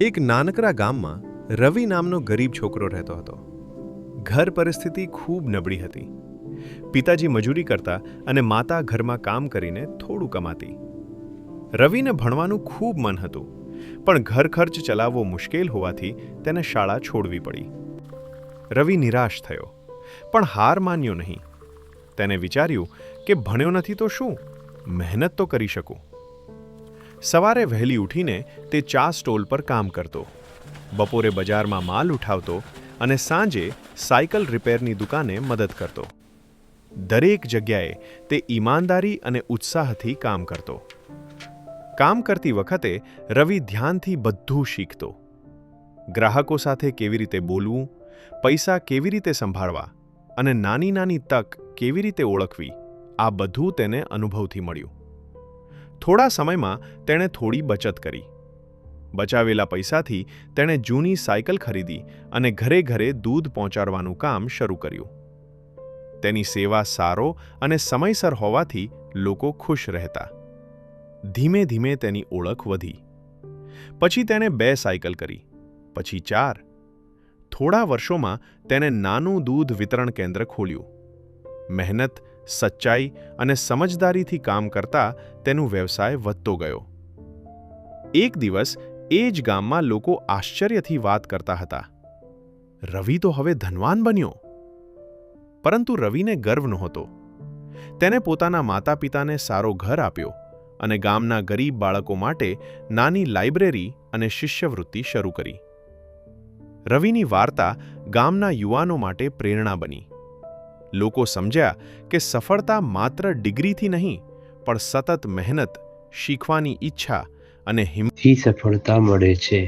એક નાનકડા ગામમાં રવિ નામનો ગરીબ છોકરો રહેતો હતો. ઘર પરિસ્થિતિ ખૂબ નબળી હતી. પિતાજી મજૂરી કરતા અને માતા ઘરમાં કામ કરીને થોડું કમાતી. રવિને ભણવાનું ખૂબ મન હતું, પણ ઘર ખર્ચ ચલાવવો મુશ્કેલ હોવાથી તેને શાળા છોડવી પડી. રવિ નિરાશ થયો, પણ હાર માન્યો નહીં. તેને વિચાર્યું કે ભણ્યો નથી તો શું, મહેનત તો કરી શકું. સવારે વહેલી ઉઠીને તે ચા સ્ટોલ પર કામ કરતો, બપોરે બજારમાં માલ ઉઠાવતો અને સાંજે સાયકલ રિપેરની દુકાને મદદ કરતો. દરેક જગ્યાએ તે ઈમાનદારી અને ઉત્સાહથી કામ કરતો. કામ કરતી વખતે રવિ ધ્યાનથી બધું શીખતો. ગ્રાહકો સાથે કેવી રીતે બોલવું, પૈસા કેવી રીતે સંભાળવા અને નાની નાની તક કેવી રીતે ઓળખવી, આ બધું તેને અનુભવથી મળ્યું. થોડા સમયમાં તેણે થોડી બચત કરી. બચાવેલા પૈસાથી તેણે જૂની સાયકલ ખરીદી અને ઘરે ઘરે દૂધ પહોંચાડવાનું કામ શરૂ કર્યું. તેની સેવા સારો અને સમયસર હોવાથી લોકો ખુશ રહેતા. ધીમે ધીમે તેની ઓળખ વધી. પછી તેણે 2 સાયકલ કરી, પછી 4. થોડા વર્ષોમાં તેણે નાનું દૂધ વિતરણ કેન્દ્ર ખોલ્યું. મહેનત, સચ્ચાઈ અને સમજદારીથી કામ કરતા તેનો વ્યવસાય વધતો ગયો. એક દિવસ એ જ ગામમાં લોકો આશ્ચર્યથી વાત કરતા હતા, રવિ તો હવે ધનવાન બન્યો. પરંતુ રવિને ગર્વ નહોતો. તેને પોતાના માતા પિતાને સારો ઘર આપ્યો અને ગામના ગરીબ બાળકો માટે નાની લાઇબ્રેરી અને શિષ્યવૃત્તિ શરૂ કરી. રવિની વાર્તા ગામના યુવાનો માટે પ્રેરણા બની. લોકો સમજ્યા કે સફળતા માત્ર ડિગ્રીથી નહીં, પણ સતત મહેનત, શીખવાની ઈચ્છા અને હિંમતથી સફળતા મળે છે.